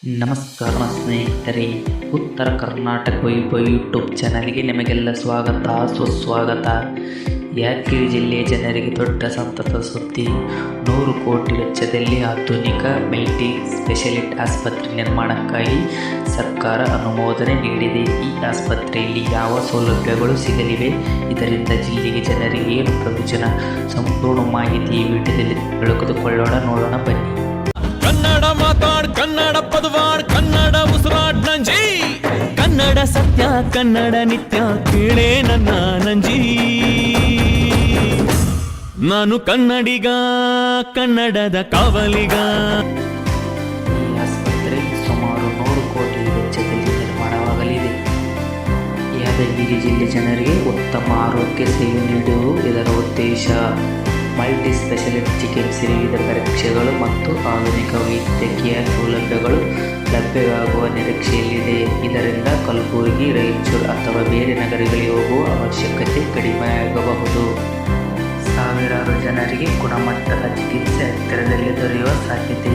ನಮಸ್ಕಾರ ಸ್ನೇಹಿತರೆ, ಉತ್ತರ ಕರ್ನಾಟಕ ವೈಭವ ಯೂಟ್ಯೂಬ್ ಚಾನಲ್ಗೆ ನಿಮಗೆಲ್ಲ ಸ್ವಾಗತ ಸುಸ್ವಾಗತ. ಯಾದಗಿರಿ ಜಿಲ್ಲೆಯ ಜನರಿಗೆ ದೊಡ್ಡ ಸಂತಸದ ಸುದ್ದಿ. 100 ಕೋಟಿ ವೆಚ್ಚದಲ್ಲಿ ಆಧುನಿಕ ಮಲ್ಟಿ ಸ್ಪೆಷಾಲಿಟಿ ಆಸ್ಪತ್ರೆ ನಿರ್ಮಾಣಕ್ಕಾಗಿ ಸರ್ಕಾರ ಅನುಮೋದನೆ ನೀಡಿದೆ. ಈ ಆಸ್ಪತ್ರೆಯಲ್ಲಿ ಯಾವ ಸೌಲಭ್ಯಗಳು ಸಿಗಲಿವೆ, ಇದರಿಂದ ಜಿಲ್ಲೆಗೆ ಜನರಿಗೆ ಏನು ಪ್ರಯೋಜನ, ಸಂಪೂರ್ಣ ಮಾಹಿತಿ ಈ ವಿಡಿಯೋದಲ್ಲಿ ತಿಳಿದುಕೊಳ್ಳೋಣ. ನೋಡೋಣ ಬನ್ನಿ. ಕನ್ನಡ ಮಾತಾಡ್, ಕನ್ನಡ ಪದವಾಡ್, ಕನ್ನಡ ಉಸಿರಾಡ್ ನಂಜಿ. ಕನ್ನಡ ಸತ್ಯ, ಕನ್ನಡ ನಿತ್ಯ, ಕೇಳೇ ನನ್ನ ನಂಜಿ. ನಾನು ಕನ್ನಡಿಗ, ಕನ್ನಡದ ಕಾವಲಿಗ. ಈ ಆಸ್ಪತ್ರೆ ಸುಮಾರು 100 ಕೋಟಿ ವೆಚ್ಚದಲ್ಲಿ ನಿರ್ಮಾಣವಾಗಲಿದೆ. ಯಾದಗಿರಿ ಜಿಲ್ಲೆ ಜನರಿಗೆ ಉತ್ತಮ ಆರೋಗ್ಯ ಸೇವೆ ನೀಡುವುದು ಇದರ ಉದ್ದೇಶ. ಮಲ್ಟಿ ಸ್ಪೆಷಾಲಿಟಿ ಚಿಕಿತ್ಸೆ, ವಿವಿಧ ಪರೀಕ್ಷೆಗಳು ಮತ್ತು ಆಧುನಿಕ ವೈದ್ಯಕೀಯ ಸೌಲಭ್ಯಗಳು ಲಭ್ಯವಾಗುವ ನಿರೀಕ್ಷೆಯಲ್ಲಿದೆ. ಇದರಿಂದ ಕಲಬುರಗಿ, ರಾಯಚೂರು ಅಥವಾ ಬೇರೆ ನಗರಗಳಿಗೆ ಹೋಗುವ ಅವಶ್ಯಕತೆ ಕಡಿಮೆಯಾಗಬಹುದು. ಸಾವಿರಾರು ಜನರಿಗೆ ಗುಣಮಟ್ಟದ ಚಿಕಿತ್ಸೆ ಹತ್ತಿರದಲ್ಲಿ ದೊರೆಯುವ ಸಾಧ್ಯತೆ